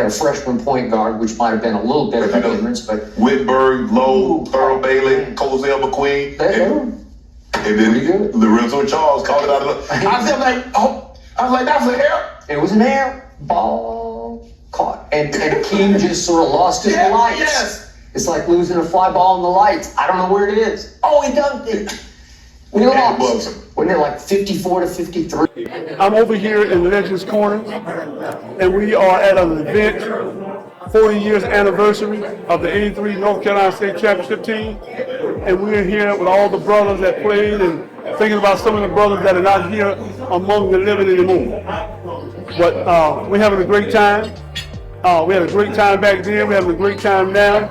had a freshman point guard, which might have been a little bit of a hindrance, but Whitberg, Lowe, Earl Bailey, Cozell McQueen, and then Lorenzo Charles called it out of the. I was like, that's an air. It was an air ball caught, and King just sort of lost his lights. Yes. It's like losing a fly ball in the lights. I don't know where it is. Oh, he dunked it. We lost. Wasn't it like 54-53? I'm over here in Legends Corner, and we are at an event, 40 years anniversary of the 83 North Carolina State Championship team. And we're here with all the brothers that played and thinking about some of the brothers that are not here among the living anymore. But we're having a great time. We had a great time back then, we're having a great time now.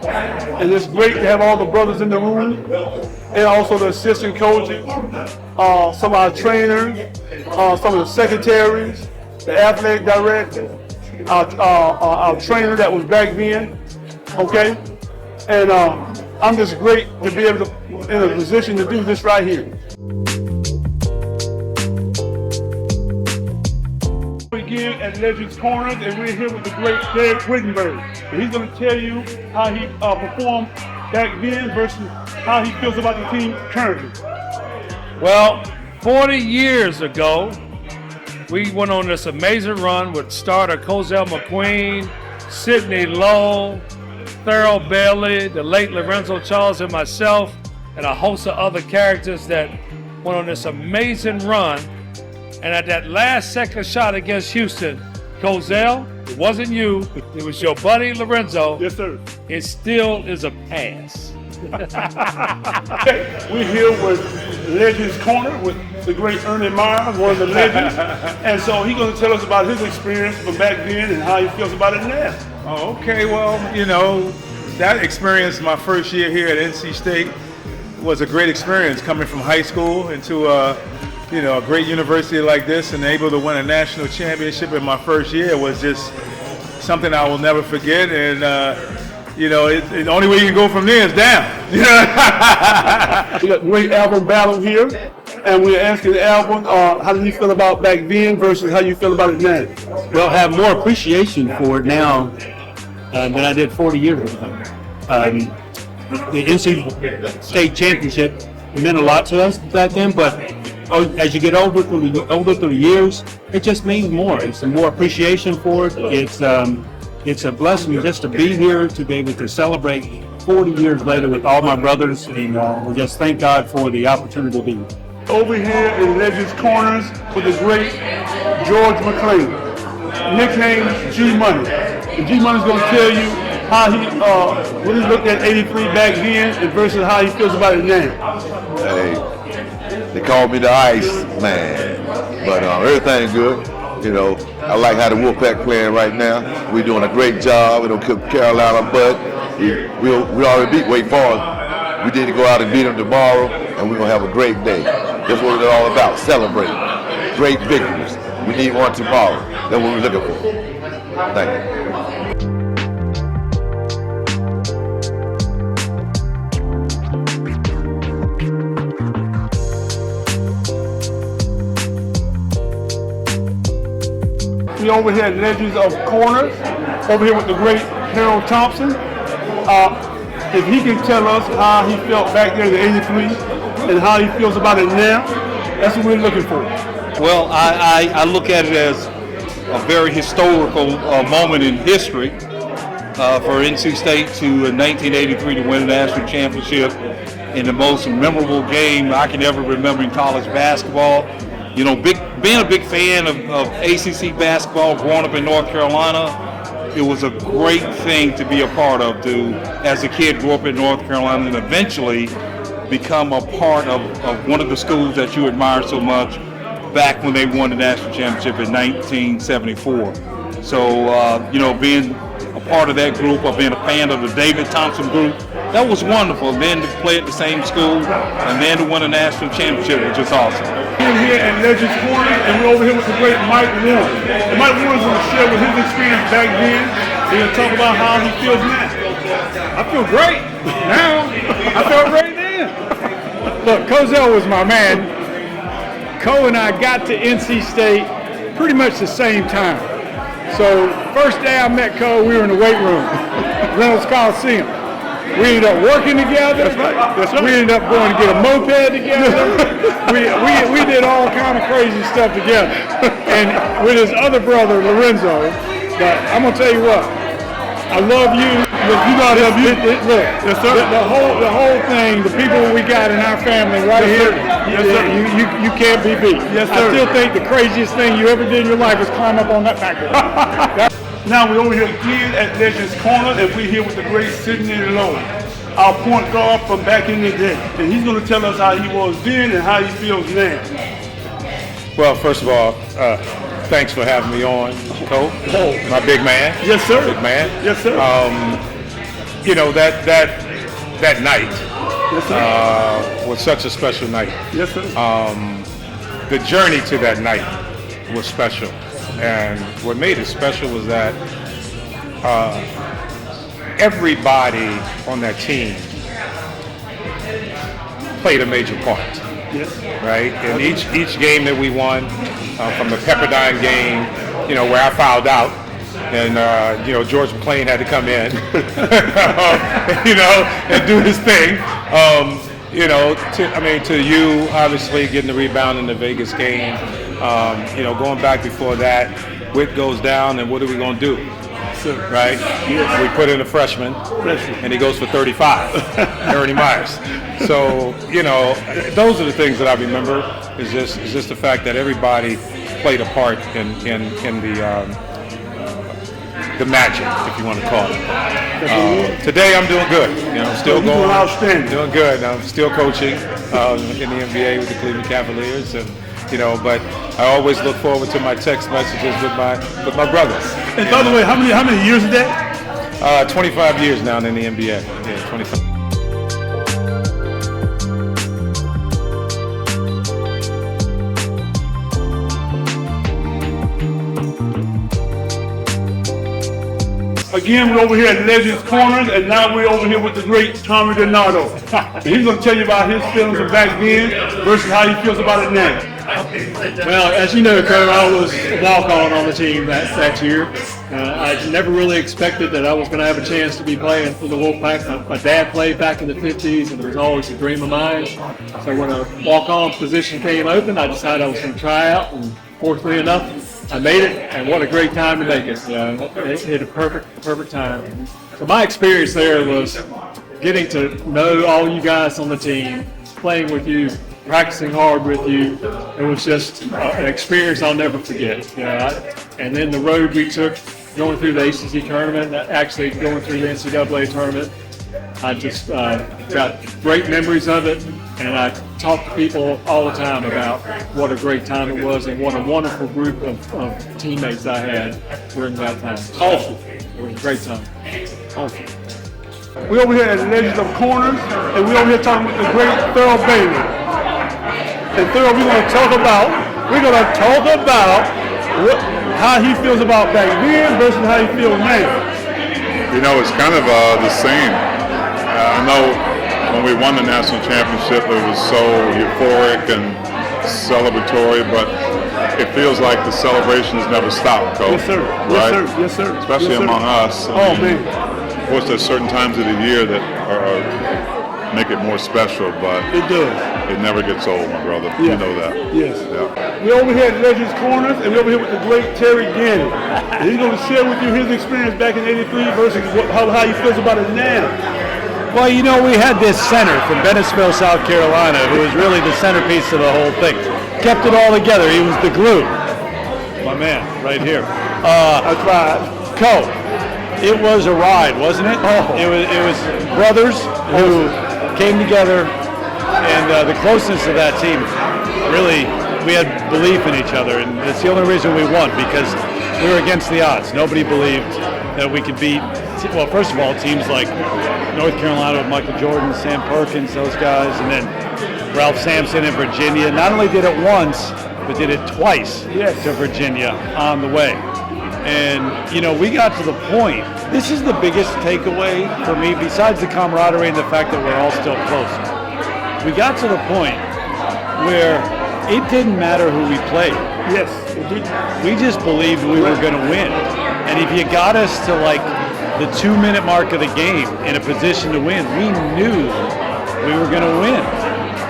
And it's great to have all the brothers in the room, and also the assistant coaches, some of our trainers, some of the secretaries, the athletic director, our trainer that was back then, okay? And I'm just great to be able to, in a position to do this right here. Again at Legends Corners, and we're here with the great Derek Wittenberg. And he's going to tell you how he performed back then versus how he feels about the team currently. Well, 40 years ago, we went on this amazing run with starter Cozell McQueen, Sidney Lowe, Earl Bailey, the late Lorenzo Charles, and myself, and a host of other characters that went on this amazing run. And at that last second shot against Houston, Cozell, it wasn't you, it was your buddy Lorenzo. Yes, sir. It still is a pass. We're here with Legends Corner with the great Ernie Myers, one of the legends. And so he's going to tell us about his experience from back then and how he feels about it now. Oh, okay. Well, you know, that experience, my first year here at NC State, was a great experience coming from high school into a great university like this, and able to win a national championship in my first year was just something I will never forget. And the only way you can go from there is down. We got great Alvin Battle here, and we're asking Alvin, how do you feel about back then versus how you feel about it now? Well, I have more appreciation for it now than I did 40 years ago. The NC State Championship meant a lot to us back then, but as you get older through the years, it just means more. It's more appreciation for it. It's a blessing just to be here, to be able to celebrate 40 years later with all my brothers, and we just thank God for the opportunity to be here. Over here in Legends Corners with the great George McLean, nicknamed G-Money. And G-Money's going to tell you how he really looked at 83 back then and versus how he feels about it now. Hey, they called me the Ice Man, but everything's good. You know, I like how the Wolfpack playing right now. We're doing a great job. We don't kick Carolina, but we already beat Wake Forest. We need to go out and beat them tomorrow, and we're gonna have a great day. That's what it's all about, celebrating great victories. We need one tomorrow. That's what we're looking for. Thank you. We over here at Legends of Corners, over here with the great Harold Thompson. If he can tell us how he felt back there in '83 and how he feels about it now, that's what we're looking for. Well, I look at it as a very historical moment in history for NC State to in 1983 to win a national championship in the most memorable game I can ever remember in college basketball. You know, being a big fan of ACC basketball, growing up in North Carolina, it was a great thing to be a part of, as a kid, grow up in North Carolina and eventually become a part of one of the schools that you admire so much back when they won the national championship in 1974. So, being a part of that group, or being a fan of the David Thompson group, that was wonderful. Then to play at the same school and then to win a national championship was just awesome. We're here at Legends Corner, and we're over here with the great Mike Warren. And Mike Warren's going to share with his experience back then. He's going to talk about how he feels now. I feel great now. I felt great then. Look, Cozell was my man. Co and I got to NC State pretty much the same time. So first day I met Cole, we were in the weight room, Reynolds Coliseum. We ended up working together. That's right. That's right. We ended up going to get a moped together. we did all kind of crazy stuff together. And with his other brother, Lorenzo. But I'm going to tell you what, I love you. Look, you know I love you. Look, Yes, sir. the whole thing, the people we got in our family right Yes, here, sir. Yes, sir. you can't be beat. Yes, I sir. still think the craziest thing you ever did in your life was climb up on that backboard. Now we're over here again at Legends Corner, and we're here with the great Sidney Lowe, our point guard from back in the day. And he's going to tell us how he was then and how he feels now. Well, first of all, thanks for having me on, Cole. My big man. Yes, sir. Big man. Yes, sir. You know, that night Yes, sir. was such a special night. Yes, sir. The journey to that night was special. And what made it special was that everybody on that team played a major part. Yes. Right? And each game that we won, from the Pepperdine game, you know, where I fouled out, and you know, George McLean had to come in, you know, and do his thing. You know, to you, obviously getting the rebound in the Vegas game. You know, going back before that, Witt goes down, and what are we going to do? Right? Yes. We put in a freshman, and he goes for 35, Ernie Myers. So, you know, those are the things that I remember. Is just the fact that everybody played a part in the magic, if you want to call it. Today I'm doing good. You know, I'm still going. Doing outstanding. Doing good. I'm still coaching in the NBA with the Cleveland Cavaliers, and you know, but I always look forward to my text messages with my brothers. And by the way, how many years is that? 25 years now in the NBA. Yeah, 25. Again, we're over here at Legends Corners, and now we're over here with the great Tommy Donato. And he's going to tell you about his feelings of back then versus how he feels about it now. Well, as you know, Cole, I was a walk-on on the team that year. I never really expected that I was going to have a chance to be playing for the Wolfpack. My dad played back in the 50s, and it was always a dream of mine. So when a walk-on position came open, I decided I was going to try out, and fortunately enough, I made it, and what a great time to make it. It hit a perfect time. So my experience there was getting to know all you guys on the team, playing with you, practicing hard with you. It was just an experience I'll never forget. And then the road we took, going through the ACC tournament, actually going through the NCAA tournament, I just got great memories of it, and I talk to people all the time about what a great time it was and what a wonderful group of teammates I had during that time. Awesome. It was a great time. Awesome. We're over here at Legends of Corners, and we're over here talking with the great Thurl Bailey. And Thurl, we're going to talk about how he feels about back then versus how he feels now. You know, it's kind of the same. I know when we won the national championship, it was so euphoric and celebratory, but it feels like the celebrations never stop, Coach. Yes, sir. Right? Yes, sir. Yes, sir. Especially yes, sir. among us. I mean, Of course, there's certain times of the year that make it more special, but it does. it never gets old, my brother. Yeah. You know that. Yes. Yeah. We're over here at Legends Corners, and we're over here with the great Terry Gannon. And he's going to share with you his experience back in '83 versus how he feels about it now. Well, you know, we had this center from Bennettsville, South Carolina, who was really the centerpiece of the whole thing. Kept it all together. He was the glue. My man, right here. I tried. Cole, it was a ride, wasn't it? Oh. It was brothers who came together, and the closeness of that team, really, we had belief in each other, and it's the only reason we won, because we were against the odds. Nobody believed that we could beat, well, first of all, teams like North Carolina with Michael Jordan, Sam Perkins, those guys, and then Ralph Sampson in Virginia. Not only did it once, but did it twice to Virginia on the way. And, you know, we got to the point, this is the biggest takeaway for me, besides the camaraderie and the fact that we're all still close. We got to the point where it didn't matter who we played. Yes, it did. We just believed we were going to win. And if you got us to like the 2-minute mark of the game in a position to win, we knew we were going to win.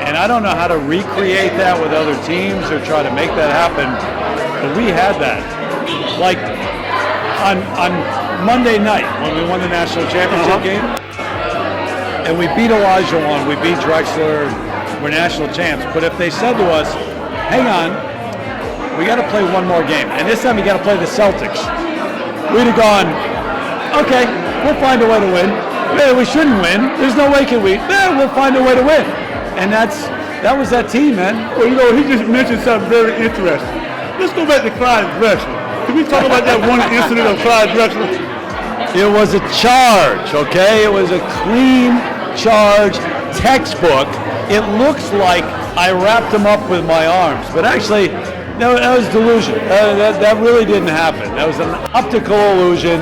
And I don't know how to recreate that with other teams or try to make that happen, but we had that. Like on Monday night when we won the national championship game, and we beat Olajuwon, we beat Drexler, we're national champs. But if they said to us, hang on, we got to play one more game, and this time you got to play the Celtics, we'd have gone, okay, we'll find a way to win. Yeah, we shouldn't win. There's no way can we. Yeah, we'll find a way to win. And that was that team, man. Well, you know, he just mentioned something very interesting. Let's go back to Clyde Drexler. Can we talk about that one incident of Clyde Drexler? It was a charge, okay? It was a clean charge, textbook. It looks like I wrapped him up with my arms, but actually, no, that was delusion. That really didn't happen. That was an optical illusion.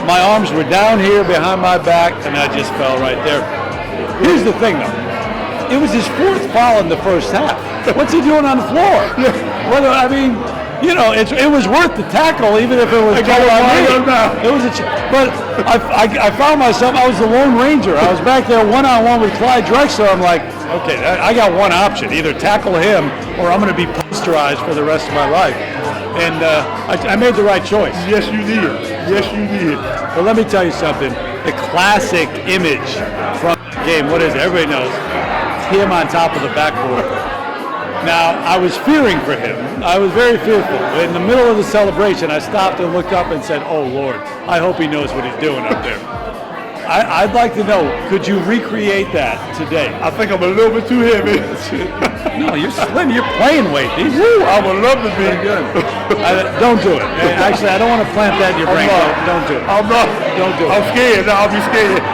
My arms were down here behind my back, and I just fell right there. Here's the thing, though. It was his 4th foul in the first half. What's he doing on the floor? Whether, I mean, you know, it was worth the tackle, even if it was a call on me. It was but I found myself, I was the Lone Ranger. I was back there one-on-one with Clyde Drexler. I'm like, okay, I got one option. Either tackle him or I'm going to be posterized for the rest of my life. And I made the right choice. Yes, you did. Yes, you did. But let me tell you something. The classic image from the game, what is it? Everybody knows. Him on top of the backboard. Now, I was fearing for him. I was very fearful. In the middle of the celebration, I stopped and looked up and said, oh, Lord, I hope he knows what he's doing up there. I'd like to know, could you recreate that today? I think I'm a little bit too heavy. No, you're slim. You're playing weight. I would love to be. Good. Don't do it. Actually, I don't want to plant that in your brain. Don't do it. I'm not. Don't do it. I'm scared. No, I'll be scared.